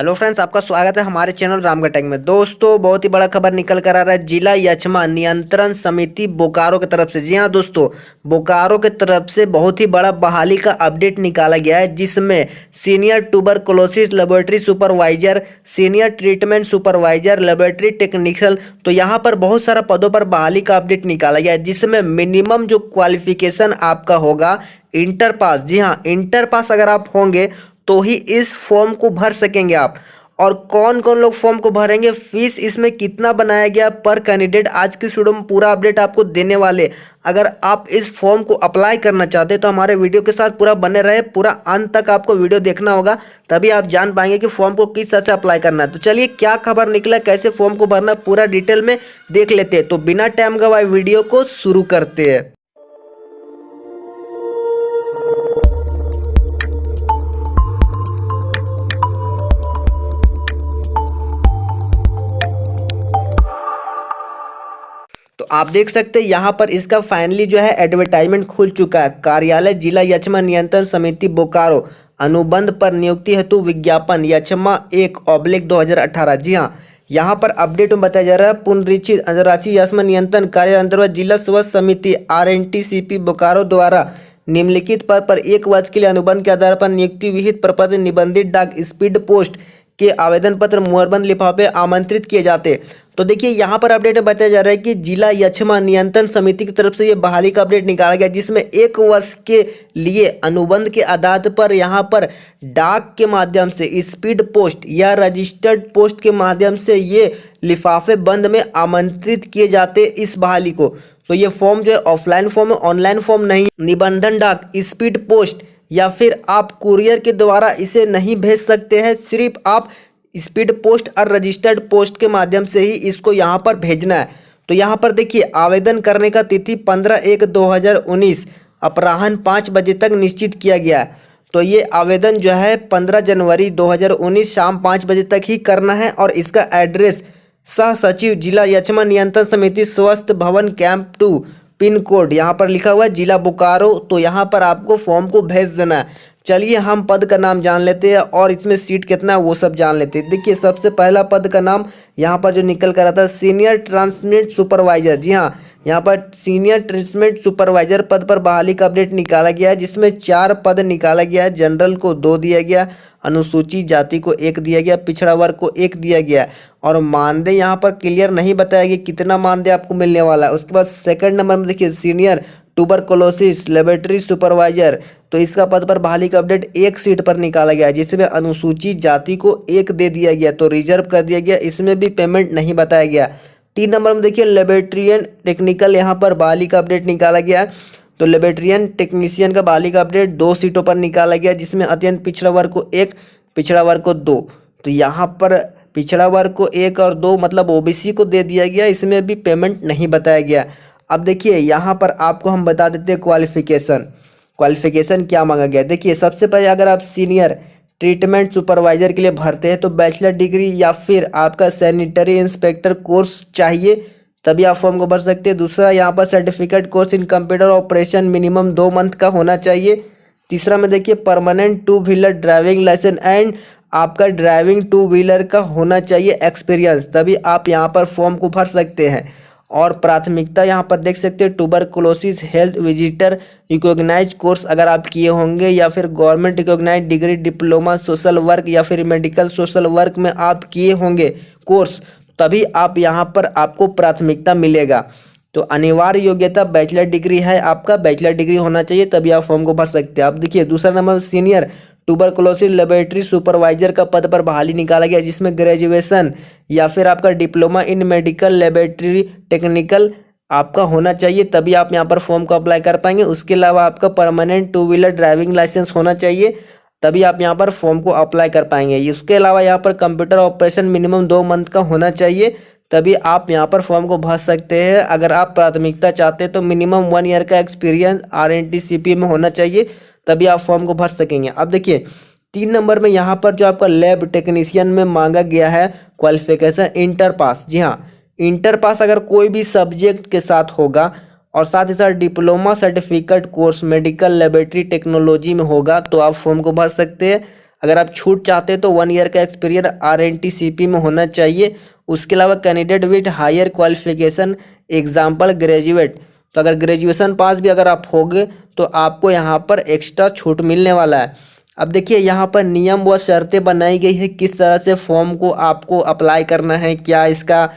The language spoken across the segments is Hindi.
हेलो फ्रेंड्स, आपका स्वागत है हमारे चैनल रामगढ़ टेक में। दोस्तों, बहुत ही बड़ा खबर निकल कर आ रहा है जिला यक्ष्मा नियंत्रण समिति बोकारो की तरफ से। जी हां दोस्तों, बोकारो की तरफ से बहुत ही बड़ा बहाली का अपडेट निकाला गया है, जिसमें senior tuberculosis laboratory supervisor, senior treatment supervisor, laboratory technical, तो यहाँ पर बहुत सारा पदों पर बहाली का अपडेट निकाला गया है, जिसमें मिनिमम जो क्वालिफिकेशन आपका होगा इंटर पास। जी हाँ, इंटर पास अगर आप होंगे तो ही इस फॉर्म को भर सकेंगे आप। और कौन कौन लोग फॉर्म को भरेंगे, फीस इसमें कितना बनाया गया पर कैंडिडेट, आज की वीडियो में पूरा अपडेट आपको देने वाले। अगर आप इस फॉर्म को अप्लाई करना चाहते हैं तो हमारे वीडियो के साथ पूरा बने रहे, पूरा अंत तक आपको वीडियो देखना होगा, तभी आप जान पाएंगे कि फॉर्म को किस तरह से अप्लाई करना है। तो चलिए, क्या खबर निकला, कैसे फॉर्म को भरना, पूरा डिटेल में देख लेते हैं। तो बिना टाइम गवाए वीडियो को शुरू करते हैं। तो आप देख सकते हैं यहाँ पर इसका फाइनली जो है एडवर्टाइजमेंट खुल चुका है। कार्यालय जिला यक्ष्मा नियंत्रण समिति बोकारो, अनुबंध पर नियुक्ति हेतु विज्ञापन यक्ष्मा 1/2018। जी हाँ, यहाँ पर अपडेट में बताया जा रहा है पुनरीक्षित अंतर्राष्ट्रीय यक्ष्मा नियंत्रण कार्य अंतर्गत जिला स्वास्थ्य समिति RNTCP बोकारो द्वारा निम्नलिखित पद पर 1 वर्ष के लिए अनुबंध के आधार पर नियुक्ति विहित प्रपत्र निबंधित डाक स्पीड पोस्ट के आवेदन पत्र मुहरबंद लिफाफे आमंत्रित किए जाते। तो देखिए, यहाँ पर अपडेट में बताया जा रहा है कि जिला यक्ष्मा नियंत्रण समिति की तरफ से ये बहाली का अपडेट निकाला गया, जिसमें 1 वर्ष के लिए अनुबंध के आधार पर यहाँ पर डाक के माध्यम से, स्पीड पोस्ट या रजिस्टर्ड पोस्ट के माध्यम से ये लिफाफे बंद में आमंत्रित किए जाते इस बहाली को। तो ये फॉर्म जो है ऑफलाइन फॉर्म है, ऑनलाइन फॉर्म नहीं। निबंधन डाक, स्पीड पोस्ट या फिर आप कुरियर के द्वारा इसे नहीं भेज सकते हैं, सिर्फ आप स्पीड पोस्ट और रजिस्टर्ड पोस्ट के माध्यम से ही इसको यहाँ पर भेजना है। तो यहाँ पर देखिए, आवेदन करने का तिथि 15/1/2019 अपराह्न 5 बजे तक निश्चित किया गया है। तो ये आवेदन जो है 15 जनवरी 2019 शाम 5 बजे तक ही करना है। और इसका एड्रेस सह सचिव जिला यक्ष्मा नियंत्रण समिति स्वस्थ भवन कैंप 2 पिन कोड यहाँ पर लिखा हुआ है जिला बोकारो। तो यहाँ पर आपको फॉर्म को भेज देना है। चलिए, हम पद का नाम जान लेते हैं और इसमें सीट कितना है वो सब जान लेते हैं। देखिए, सबसे पहला पद का नाम यहाँ पर जो निकल कर आता है सीनियर ट्रांसमिट सुपरवाइजर। जी हाँ, यहाँ पर सीनियर ट्रांसमिट सुपरवाइजर पद पर बहाली का अपडेट निकाला गया है, जिसमें 4 पद निकाला गया है। जनरल को 2 दिया गया, अनुसूचित जाति को 1 दिया गया, पिछड़ा वर्ग को 1 दिया गया। और मानदेय यहाँ पर क्लियर नहीं बताया गया कितना मानदेय आपको मिलने वाला है। उसके बाद सेकंड नंबर में देखिए सीनियर ट्यूबरकुलोसिस लेबोरेटरी सुपरवाइजर, तो इसका पद पर बहाली का अपडेट 1 सीट पर निकाला गया है, जिसमें अनुसूचित जाति को 1 दे दिया गया, तो रिजर्व कर दिया गया। इसमें भी पेमेंट नहीं बताया गया। 3 नंबर में देखिए लेबोरेटरियन टेक्निकल, यहाँ पर बहाली का अपडेट निकाला गया है। तो लेबोरेटरियन टेक्नीशियन का बहाली का अपडेट 2 सीटों पर निकाला गया, जिसमें अत्यंत पिछड़ा वर्ग को 1, पिछड़ा वर्ग को 2। तो यहाँ पर पिछड़ा वर्ग को 1 और 2 मतलब OBC को दे दिया गया, इसमें भी पेमेंट नहीं बताया गया। अब देखिए, यहाँ पर आपको हम बता देते हैं क्वालिफिकेशन क्या मांगा गया। देखिए, सबसे पहले अगर आप सीनियर ट्रीटमेंट सुपरवाइजर के लिए भरते हैं तो बैचलर डिग्री या फिर आपका सैनिटरी इंस्पेक्टर कोर्स चाहिए, तभी आप फॉर्म को भर सकते हैं। दूसरा, यहाँ पर certificate course in computer operation minimum 2 month का होना चाहिए। तीसरा में देखिए permanent 2 wheeler driving licence and आपका ड्राइविंग 2 व्हीलर का होना चाहिए एक्सपीरियंस, तभी आप यहाँ पर फॉर्म को भर सकते हैं। और प्राथमिकता यहाँ पर देख सकते हैं tuberculosis health visitor recognise course अगर आप किए होंगे, या फिर government recognise degree diploma social work या फिर मेडिकल सोशल वर्क में आप किए होंगे कोर्स, तभी आप यहाँ पर आपको प्राथमिकता मिलेगा। तो अनिवार्य योग्यता बैचलर डिग्री है, आपका बैचलर डिग्री होना चाहिए, तभी आप फॉर्म को भर सकते हैं। आप देखिए, दूसरा number senior tuberculosis laboratory supervisor का पद पर बहाली निकाला गया, जिसमें ग्रेजुएशन या फिर आपका diploma in medical laboratory technical आपका होना चाहिए, तभी आप यहाँ पर फॉर्म को अप्लाई कर पाएंगे। उसके अलावा आपका परमानेंट 2 व्हीलर ड्राइविंग लाइसेंस होना चाहिए, तभी आप यहाँ पर फॉर्म को अप्लाई कर पाएंगे। इसके अलावा यहाँ पर कंप्यूटर ऑपरेशन मिनिमम 2 मंथ का होना चाहिए, तभी आप यहाँ पर फॉर्म को भर सकते हैं। अगर आप प्राथमिकता चाहते हैं तो मिनिमम 1 ईयर का एक्सपीरियंस RNTCP में होना चाहिए, तभी आप फॉर्म को भर सकेंगे। अब देखिए, 3 नंबर में यहाँ पर जो आपका लैब टेक्नीशियन में मांगा गया है क्वालिफिकेशन इंटर पास। जी हाँ, इंटर पास अगर कोई भी सब्जेक्ट के साथ होगा और साथ ही साथ diploma certificate course medical laboratory technology में होगा तो आप फॉर्म को भर सकते हैं। अगर आप छूट चाहते हैं तो 1 ईयर का एक्सपीरियंस RNTCP में होना चाहिए। उसके अलावा candidate with higher qualification example graduate, तो अगर ग्रेजुएशन पास भी अगर आप होंगे तो आपको यहाँ पर एक्स्ट्रा छूट मिलने वाला है। अब देखिए यहाँ पर नियम व शर्तें बनाई गई है, किस तरह से फॉर्म को आपको अप्लाई करना है, क्या इसका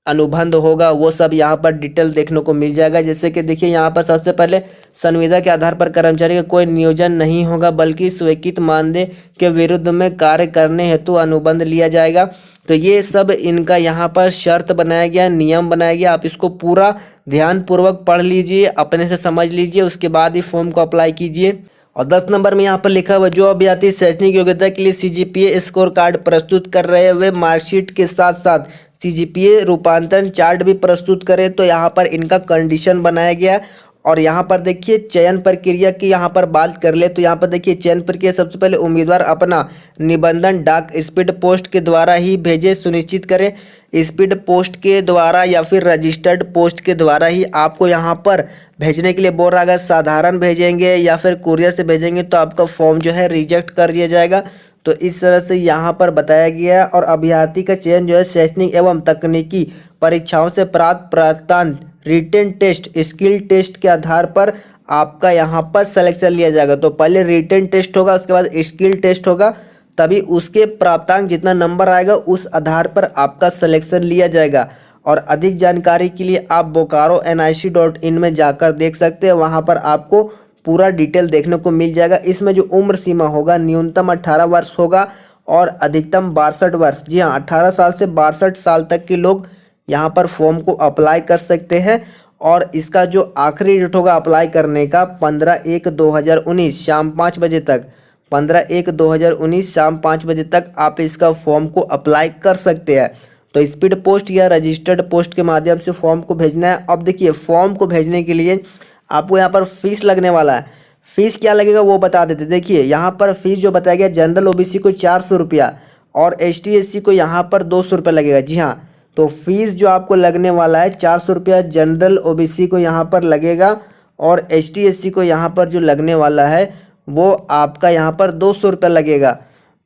अनुबंध होगा, वो सब यहाँ पर डिटेल देखने को मिल जाएगा। जैसे कि देखिए यहाँ पर सबसे पहले संविदा के आधार पर कर्मचारी का कोई नियोजन नहीं होगा, बल्कि स्वीकृत मानदेय के विरुद्ध में कार्य करने हेतु अनुबंध लिया जाएगा। तो ये सब इनका यहाँ पर शर्त बनाया गया, नियम बनाया गया। आप इसको पूरा ध्यानपूर्वक पढ़ लीजिए, अपने से समझ लीजिए, उसके बाद ही फॉर्म को अप्लाई कीजिए। और 10 नंबर में यहाँ पर लिखा हुआ, जो अभ्यर्थी शैक्षणिक योग्यता के लिए CGPA स्कोर कार्ड प्रस्तुत कर रहे हैं वे मार्कशीट के साथ साथ CGPA रूपांतरण चार्ट भी प्रस्तुत करें। तो यहाँ पर इनका कंडीशन बनाया गया है। और यहाँ पर देखिए चयन प्रक्रिया की यहाँ पर बात कर ले तो यहाँ पर देखिए चयन प्रक्रिया, सबसे पहले उम्मीदवार अपना निबंधन डाक स्पीड पोस्ट के द्वारा ही भेजे, सुनिश्चित करें स्पीड पोस्ट के द्वारा या फिर रजिस्टर्ड पोस्ट के द्वारा ही आपको यहाँ पर भेजने के लिए बोल रहा है। अगर साधारण भेजेंगे या फिर कुरियर से भेजेंगे तो आपका फॉर्म जो है रिजेक्ट कर दिया जाएगा। तो इस तरह से यहाँ पर बताया गया है। और अभ्यर्थी का चयन जो है शैक्षणिक एवं तकनीकी परीक्षाओं से प्राप्त प्राप्तांक, रिटन टेस्ट, स्किल टेस्ट के आधार पर आपका यहाँ पर सिलेक्शन लिया जाएगा। तो पहले रिटन टेस्ट होगा, उसके बाद स्किल टेस्ट होगा, तभी उसके प्राप्तांक जितना नंबर आएगा उस आधार पर आपका सिलेक्शन लिया जाएगा। और अधिक जानकारी के लिए आप bokaro.nic.in में जाकर देख सकते हैं, वहाँ पर आपको पूरा डिटेल देखने को मिल जाएगा। इसमें जो उम्र सीमा होगा न्यूनतम 18 वर्ष होगा और अधिकतम 62 वर्ष। जी हाँ, 18 साल से 62 साल तक के लोग यहाँ पर फॉर्म को अप्लाई कर सकते हैं। और इसका जो आखिरी डेट होगा अप्लाई करने का 15/1/2019 शाम 5 बजे तक, 15/1/2019 शाम 5 बजे तक आप इसका फॉर्म को अप्लाई कर सकते हैं। तो स्पीड पोस्ट या रजिस्टर्ड पोस्ट के माध्यम से फॉर्म को भेजना है। अब देखिए फॉर्म को भेजने के लिए आपको यहाँ पर फीस लगने वाला है। फीस क्या लगेगा वो बता देते। देखिए यहाँ पर फीस जो बताया गया, जनरल OBC को 400 रुपया और ST SC को यहाँ पर 200 रुपया लगेगा। जी हाँ, तो फीस जो आपको लगने वाला है 400 रुपया जनरल OBC को यहाँ पर लगेगा और ST SC को यहाँ पर जो लगने वाला है वो आपका यहाँ पर 200 रुपया लगेगा।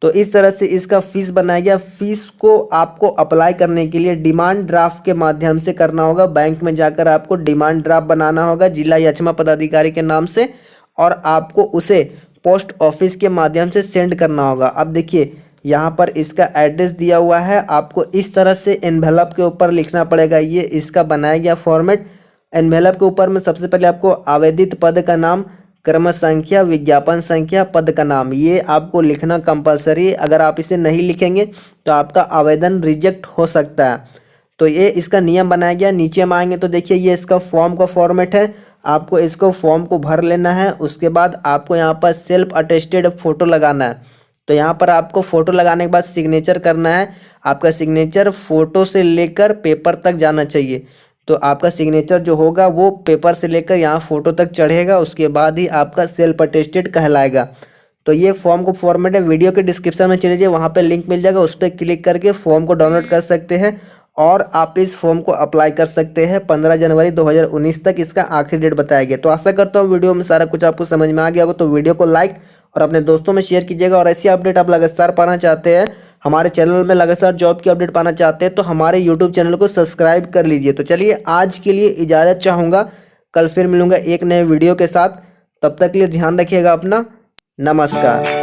तो इस तरह से इसका फीस बनाया गया। फीस को आपको अप्लाई करने के लिए डिमांड ड्राफ्ट के माध्यम से करना होगा। बैंक में जाकर आपको डिमांड ड्राफ्ट बनाना होगा जिला यचमा पदाधिकारी के नाम से, और आपको उसे पोस्ट ऑफिस के माध्यम से सेंड करना होगा। अब देखिए यहाँ पर इसका एड्रेस दिया हुआ है, आपको इस तरह से एनवेलप के ऊपर लिखना पड़ेगा। ये इसका बनाया गया फॉर्मेट। एनवेलप के ऊपर में सबसे पहले आपको आवेदित पद का नाम, क्रम संख्या, विज्ञापन संख्या, पद का नाम, ये आपको लिखना कंपलसरी है। अगर आप इसे नहीं लिखेंगे तो आपका आवेदन रिजेक्ट हो सकता है। तो ये इसका नियम बनाया गया। नीचे में आएंगे तो देखिए ये इसका फॉर्म का फॉर्मेट है। आपको इसको फॉर्म को भर लेना है। उसके बाद आपको यहाँ पर सेल्फ अटेस्टेड फ़ोटो लगाना है। तो यहाँ पर आपको फ़ोटो लगाने के बाद सिग्नेचर करना है। आपका सिग्नेचर फ़ोटो से लेकर पेपर तक जाना चाहिए। तो आपका सिग्नेचर जो होगा वो पेपर से लेकर यहाँ फ़ोटो तक चढ़ेगा, उसके बाद ही आपका सेल्फ अटेस्टेड कहलाएगा। तो ये फॉर्म को फॉर्मेट है। वीडियो के डिस्क्रिप्शन में चले जाइए, वहाँ पे लिंक मिल जाएगा, उस पर क्लिक करके फॉर्म को डाउनलोड कर सकते हैं और आप इस फॉर्म को अप्लाई कर सकते हैं। 15 जनवरी 2019 तक इसका आखिरी डेट बताया गया। तो आशा करता हूँ वीडियो में सारा कुछ आपको समझ में आ गया होगा। तो वीडियो को लाइक और अपने दोस्तों में शेयर कीजिएगा। और ऐसी अपडेट आप लगातार पाना चाहते हैं, हमारे चैनल में लगातार जॉब की अपडेट पाना चाहते हैं, तो हमारे यूट्यूब चैनल को सब्सक्राइब कर लीजिए। तो चलिए आज के लिए इजाज़त चाहूँगा, कल फिर मिलूँगा एक नए वीडियो के साथ। तब तक के लिए ध्यान रखिएगा अपना। नमस्कार।